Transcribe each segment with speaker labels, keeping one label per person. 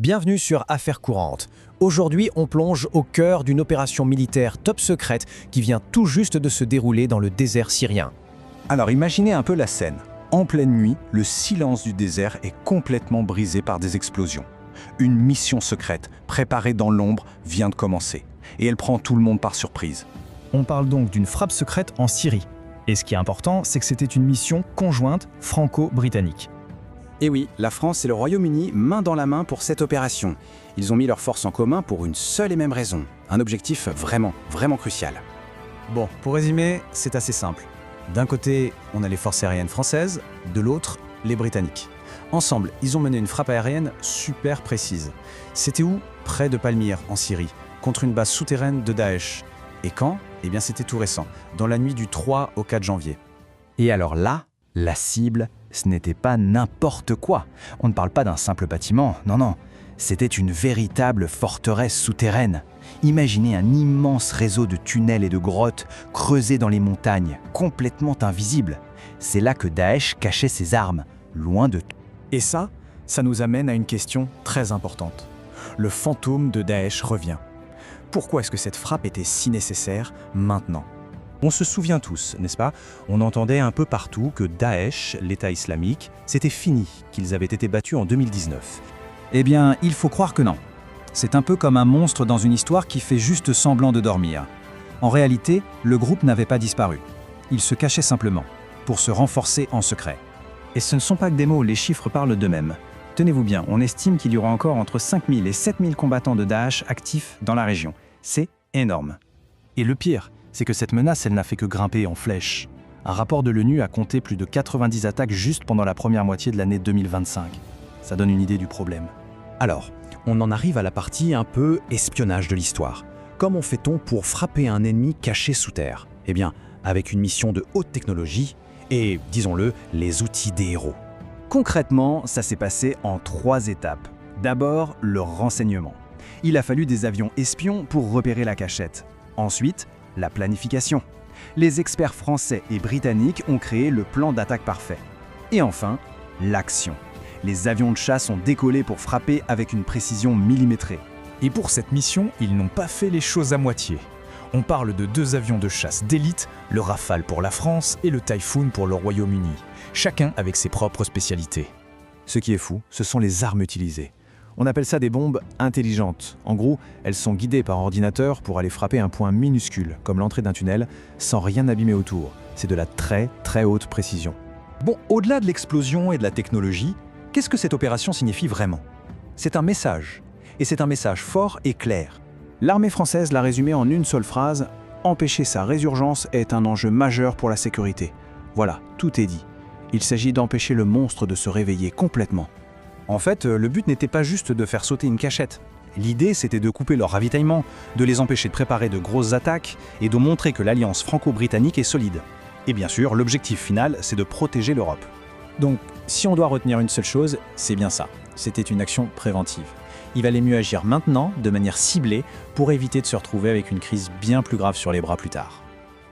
Speaker 1: Bienvenue sur Affaires courantes. Aujourd'hui, on plonge au cœur d'une opération militaire top secrète qui vient tout juste de se dérouler dans le désert syrien.
Speaker 2: Alors imaginez un peu la scène. En pleine nuit, le silence du désert est complètement brisé par des explosions. Une mission secrète, préparée dans l'ombre, vient de commencer. Et elle prend tout le monde par surprise.
Speaker 3: On parle donc d'une frappe secrète en Syrie. Et ce qui est important, c'est que c'était une mission conjointe franco-britannique.
Speaker 4: Et oui, la France et le Royaume-Uni main dans la main pour cette opération. Ils ont mis leurs forces en commun pour une seule et même raison. Un objectif vraiment crucial.
Speaker 1: Bon, pour résumer, c'est assez simple. D'un côté, on a les forces aériennes françaises, de l'autre, les Britanniques. Ensemble, ils ont mené une frappe aérienne super précise. C'était où? Près de Palmyre, en Syrie, contre une base souterraine de Daesh. Et quand? Eh bien, c'était tout récent, dans la nuit du 3 au 4 janvier.
Speaker 5: Et alors là, la cible, ce n'était pas n'importe quoi. On ne parle pas d'un simple bâtiment, non. C'était une véritable forteresse souterraine. Imaginez un immense réseau de tunnels et de grottes creusés dans les montagnes, complètement invisibles. C'est là que Daesh cachait ses armes, loin de tout.
Speaker 1: Et ça nous amène à une question très importante. Le fantôme de Daesh revient. Pourquoi est-ce que cette frappe était si nécessaire maintenant ?
Speaker 2: On se souvient tous, n'est-ce pas? On entendait un peu partout que Daesh, l'État islamique, c'était fini, qu'ils avaient été battus en 2019.
Speaker 3: Eh bien, il faut croire que non. C'est un peu comme un monstre dans une histoire qui fait juste semblant de dormir. En réalité, le groupe n'avait pas disparu. Il se cachait simplement, pour se renforcer en secret. Et ce ne sont pas que des mots, les chiffres parlent d'eux-mêmes. Tenez-vous bien, on estime qu'il y aura encore entre 5000 et 7000 combattants de Daesh actifs dans la région. C'est énorme.
Speaker 6: Et le pire, c'est que cette menace, elle n'a fait que grimper en flèche. Un rapport de l'ONU a compté plus de 90 attaques juste pendant la première moitié de l'année 2025. Ça donne une idée du problème.
Speaker 7: Alors, on en arrive à la partie un peu espionnage de l'histoire. Comment fait-on pour frapper un ennemi caché sous terre? Eh bien, avec une mission de haute technologie et, disons-le, les outils des héros.
Speaker 5: Concrètement, ça s'est passé en 3 étapes. D'abord, le renseignement. Il a fallu des avions espions pour repérer la cachette. Ensuite, la planification. Les experts français et britanniques ont créé le plan d'attaque parfait. Et enfin, l'action. Les avions de chasse ont décollé pour frapper avec une précision millimétrée.
Speaker 3: Et pour cette mission, ils n'ont pas fait les choses à moitié. On parle de 2 avions de chasse d'élite, le Rafale pour la France et le Typhoon pour le Royaume-Uni, chacun avec ses propres spécialités.
Speaker 1: Ce qui est fou, ce sont les armes utilisées. On appelle ça des bombes intelligentes. En gros, elles sont guidées par ordinateur pour aller frapper un point minuscule, comme l'entrée d'un tunnel, sans rien abîmer autour. C'est de la très haute précision.
Speaker 2: Bon, au-delà de l'explosion et de la technologie, qu'est-ce que cette opération signifie vraiment? C'est un message. Et c'est un message fort et clair.
Speaker 1: L'armée française l'a résumé en une seule phrase: empêcher sa résurgence est un enjeu majeur pour la sécurité. Voilà, tout est dit. Il s'agit d'empêcher le monstre de se réveiller complètement.
Speaker 2: En fait, le but n'était pas juste de faire sauter une cachette. L'idée, c'était de couper leur ravitaillement, de les empêcher de préparer de grosses attaques et de montrer que l'alliance franco-britannique est solide. Et bien sûr, l'objectif final, c'est de protéger l'Europe.
Speaker 1: Donc, si on doit retenir une seule chose, c'est bien ça. C'était une action préventive. Il valait mieux agir maintenant, de manière ciblée, pour éviter de se retrouver avec une crise bien plus grave sur les bras plus tard.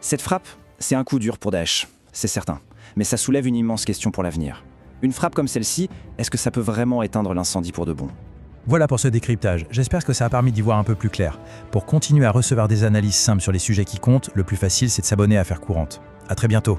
Speaker 4: Cette frappe, c'est un coup dur pour Daesh, c'est certain. Mais ça soulève une immense question pour l'avenir. Une frappe comme celle-ci, est-ce que ça peut vraiment éteindre l'incendie pour de bon?
Speaker 6: Voilà pour ce décryptage. J'espère que ça a permis d'y voir un peu plus clair. Pour continuer à recevoir des analyses simples sur les sujets qui comptent, le plus facile, c'est de s'abonner à Affaires courantes. À très bientôt.